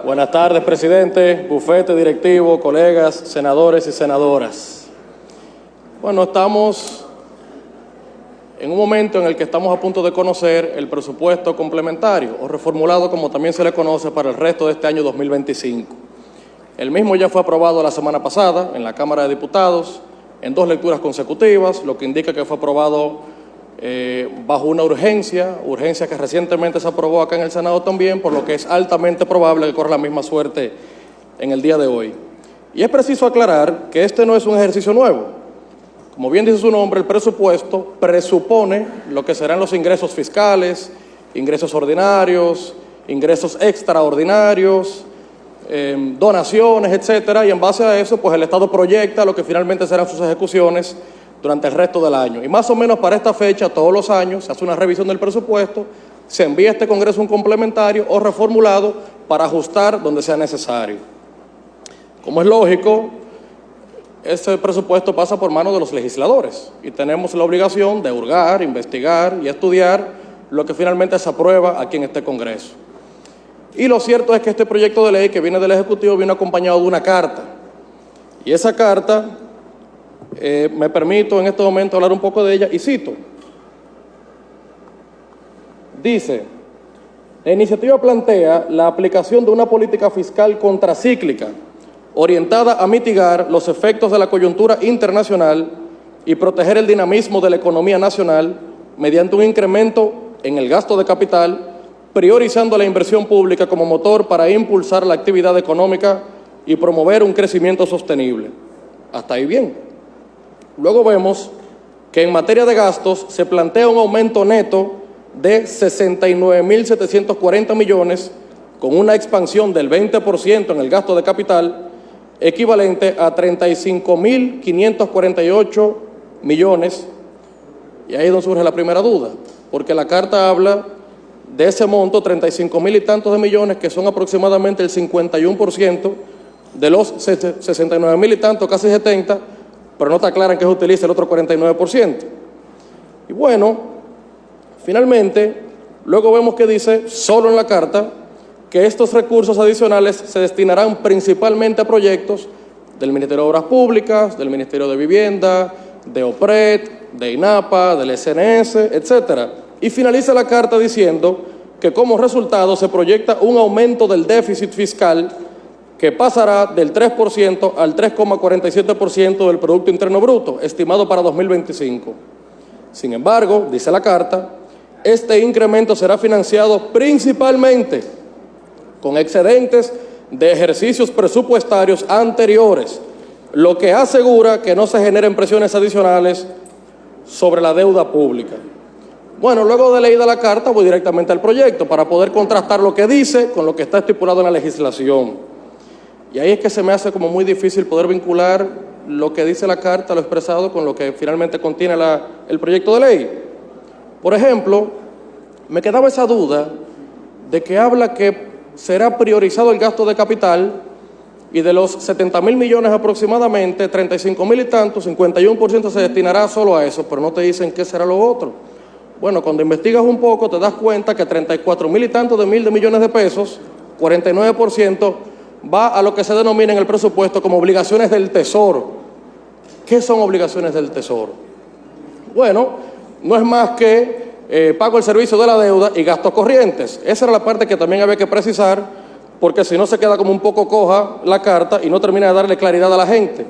Buenas tardes, presidente, bufete directivo, colegas, senadores y senadoras. Bueno, estamos en un momento en el que estamos a punto de conocer el presupuesto complementario, o reformulado como también se le conoce, para el resto de este año 2025. El mismo ya fue aprobado la semana pasada en la Cámara de Diputados, en 2 lecturas consecutivas, lo que indica que fue aprobado bajo una urgencia que recientemente se aprobó acá en el Senado también, por lo que es altamente probable que corra la misma suerte en el día de hoy. Y es preciso aclarar que este no es un ejercicio nuevo. Como bien dice su nombre, el presupuesto presupone lo que serán los ingresos fiscales, ingresos ordinarios, ingresos extraordinarios, donaciones, etcétera, y en base a eso, pues el Estado proyecta lo que finalmente serán sus ejecuciones durante el resto del año. Y más o menos para esta fecha, todos los años, se hace una revisión del presupuesto, se envía a este Congreso un complementario o reformulado para ajustar donde sea necesario. Como es lógico, ese presupuesto pasa por manos de los legisladores y tenemos la obligación de hurgar, investigar y estudiar lo que finalmente se aprueba aquí en este Congreso. Y lo cierto es que este proyecto de ley que viene del Ejecutivo viene acompañado de una carta. Y esa carta, me permito en este momento hablar un poco de ella y cito. Dice: la iniciativa plantea la aplicación de una política fiscal contracíclica orientada a mitigar los efectos de la coyuntura internacional y proteger el dinamismo de la economía nacional mediante un incremento en el gasto de capital, priorizando la inversión pública como motor para impulsar la actividad económica y promover un crecimiento sostenible. Hasta ahí bien. Luego vemos que en materia de gastos se plantea un aumento neto de 69.740 millones, con una expansión del 20% en el gasto de capital, equivalente a 35.548 millones. Y ahí es donde surge la primera duda, porque la carta habla de ese monto, 35.000 y tantos de millones, que son aproximadamente el 51% de los 69.000 y tantos, casi 70%, pero no está clara en qué se utiliza el otro 49%. Y bueno, finalmente, luego vemos que dice, solo en la carta, que estos recursos adicionales se destinarán principalmente a proyectos del Ministerio de Obras Públicas, del Ministerio de Vivienda, de OPRED, de INAPA, del SNS, etcétera. Y finaliza la carta diciendo que como resultado se proyecta un aumento del déficit fiscal que pasará del 3% al 3,47% del Producto Interno Bruto, estimado para 2025. Sin embargo, dice la carta, este incremento será financiado principalmente con excedentes de ejercicios presupuestarios anteriores, lo que asegura que no se generen presiones adicionales sobre la deuda pública. Bueno, luego de leída la carta voy directamente al proyecto para poder contrastar lo que dice con lo que está estipulado en la legislación. Y ahí es que se me hace como muy difícil poder vincular lo que dice la carta, lo expresado, con lo que finalmente contiene el proyecto de ley. Por ejemplo, me quedaba esa duda de que habla que será priorizado el gasto de capital y de los 70.000 millones aproximadamente, 35.000 y tantos, 51% se destinará solo a eso, pero no te dicen qué será lo otro. Bueno, cuando investigas un poco te das cuenta que 34.000 y tantos de millones de pesos, 49%, va a lo que se denomina en el presupuesto como obligaciones del Tesoro. ¿Qué son obligaciones del Tesoro? Bueno, no es más que pago el servicio de la deuda y gastos corrientes. Esa era la parte que también había que precisar, porque si no se queda como un poco coja la carta y no termina de darle claridad a la gente.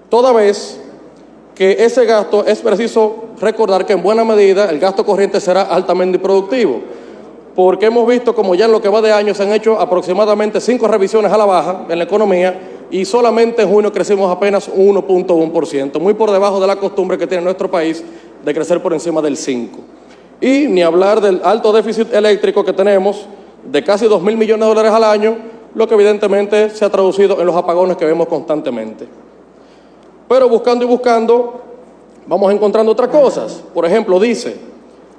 Toda vez que ese gasto, es preciso recordar que en buena medida el gasto corriente será altamente improductivo, porque hemos visto como ya en lo que va de año se han hecho aproximadamente 5 revisiones a la baja en la economía y solamente en junio crecimos apenas un 1.1%, muy por debajo de la costumbre que tiene nuestro país de crecer por encima del 5%. Y ni hablar del alto déficit eléctrico que tenemos de casi 2.000 millones de dólares al año, lo que evidentemente se ha traducido en los apagones que vemos constantemente. Pero buscando y buscando, vamos encontrando otras cosas. Por ejemplo, dice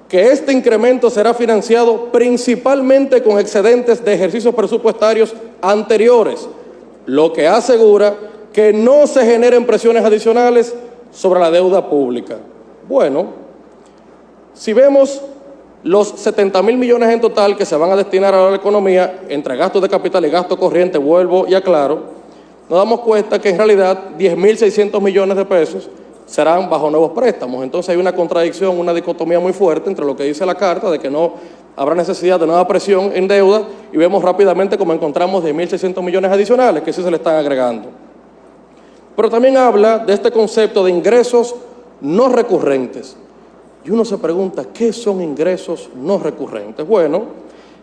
que este incremento será financiado principalmente con excedentes de ejercicios presupuestarios anteriores, lo que asegura que no se generen presiones adicionales sobre la deuda pública. Bueno, si vemos los 70.000 millones en total que se van a destinar a la economía entre gastos de capital y gasto corriente, vuelvo y aclaro, nos damos cuenta que en realidad 10.600 millones de pesos serán bajo nuevos préstamos. Entonces hay una contradicción, una dicotomía muy fuerte entre lo que dice la carta de que no habrá necesidad de nueva presión en deuda y vemos rápidamente cómo encontramos 10.600 millones adicionales que sí se le están agregando. Pero también habla de este concepto de ingresos no recurrentes. Y uno se pregunta, ¿qué son ingresos no recurrentes? Bueno,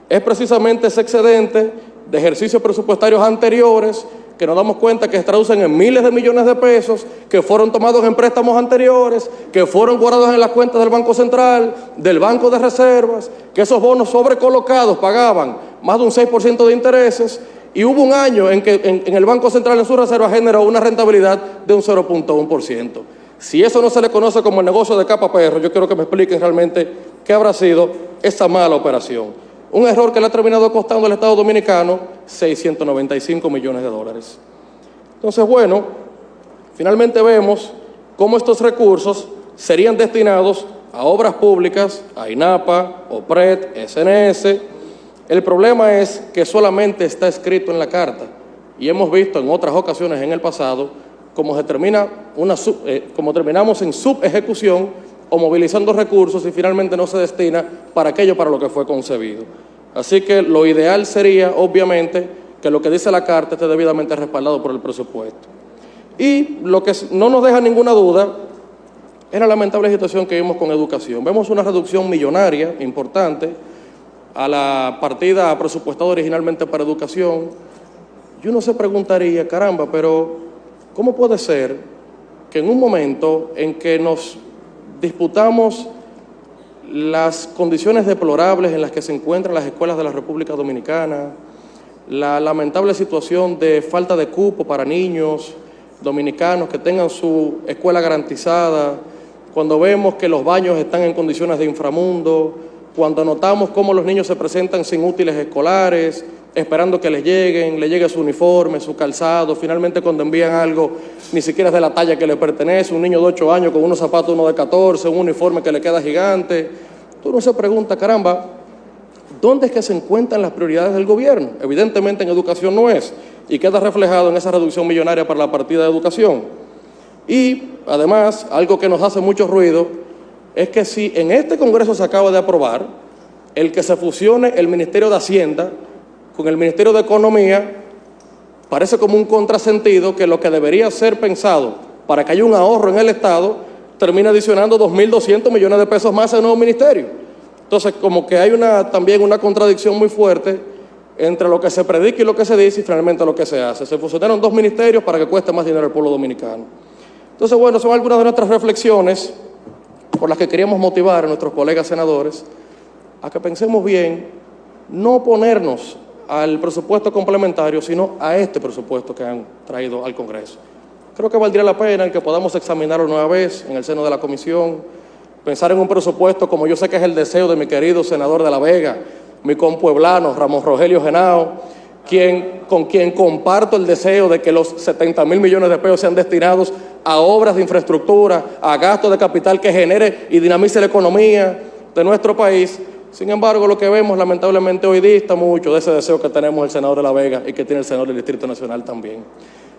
es precisamente ese excedente de ejercicios presupuestarios anteriores que nos damos cuenta que se traducen en miles de millones de pesos, que fueron tomados en préstamos anteriores, que fueron guardados en las cuentas del Banco Central, del Banco de Reservas, que esos bonos sobrecolocados pagaban más de un 6% de intereses, y hubo un año en que en el Banco Central en su reserva generó una rentabilidad de un 0.1%. Si eso no se le conoce como el negocio de capa perro, yo quiero que me expliquen realmente qué habrá sido esa mala operación. Un error que le ha terminado costando al Estado Dominicano 695 millones de dólares. Entonces, bueno, finalmente vemos cómo estos recursos serían destinados a obras públicas, a INAPA, OPRED, SNS. El problema es que solamente está escrito en la carta y hemos visto en otras ocasiones en el pasado cómo terminamos en subejecución o movilizando recursos y finalmente no se destina para aquello para lo que fue concebido. Así que lo ideal sería, obviamente, que lo que dice la carta esté debidamente respaldado por el presupuesto. Y lo que no nos deja ninguna duda es la lamentable situación que vimos con educación. Vemos una reducción millonaria importante a la partida presupuestada originalmente para educación. Y uno se preguntaría, caramba, pero ¿cómo puede ser que en un momento en que nos disputamos las condiciones deplorables en las que se encuentran las escuelas de la República Dominicana, la lamentable situación de falta de cupo para niños dominicanos que tengan su escuela garantizada, cuando vemos que los baños están en condiciones de inframundo, cuando notamos cómo los niños se presentan sin útiles escolares, esperando que les llegue su uniforme, su calzado, finalmente cuando envían algo ni siquiera es de la talla que le pertenece, un niño de 8 años con unos zapatos, uno de 14, un uniforme que le queda gigante. Uno se pregunta, caramba, ¿dónde es que se encuentran las prioridades del gobierno? Evidentemente en educación no es, y queda reflejado en esa reducción millonaria para la partida de educación. Y además, algo que nos hace mucho ruido es que si en este Congreso se acaba de aprobar el que se fusione el Ministerio de Hacienda con el Ministerio de Economía, parece como un contrasentido que lo que debería ser pensado para que haya un ahorro en el Estado termina adicionando 2.200 millones de pesos más al nuevo ministerio. Entonces, como que hay también una contradicción muy fuerte entre lo que se predica y lo que se dice y finalmente lo que se hace. Se fusionaron 2 ministerios para que cueste más dinero al pueblo dominicano. Entonces, bueno, son algunas de nuestras reflexiones por las que queríamos motivar a nuestros colegas senadores a que pensemos bien, no oponernos al presupuesto complementario, sino a este presupuesto que han traído al Congreso. Creo que valdría la pena el que podamos examinarlo nueva vez en el seno de la comisión, pensar en un presupuesto como yo sé que es el deseo de mi querido senador de La Vega, mi compueblano Ramón Rogelio Genao, con quien comparto el deseo de que los 70.000 millones de pesos sean destinados a obras de infraestructura, a gastos de capital que genere y dinamice la economía de nuestro país. Sin embargo, lo que vemos lamentablemente hoy dista mucho de ese deseo que tenemos el senador de La Vega y que tiene el senador del Distrito Nacional también.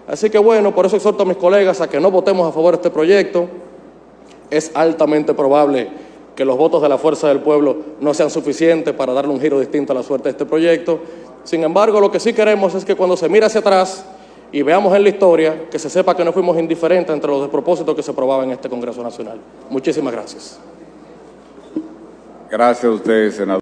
Así que bueno, por eso exhorto a mis colegas a que no votemos a favor de este proyecto. Es altamente probable que los votos de la Fuerza del Pueblo no sean suficientes para darle un giro distinto a la suerte de este proyecto. Sin embargo, lo que sí queremos es que cuando se mire hacia atrás y veamos en la historia, que se sepa que no fuimos indiferentes entre los despropósitos que se aprobaban en este Congreso Nacional. Muchísimas gracias. Gracias a usted, senador.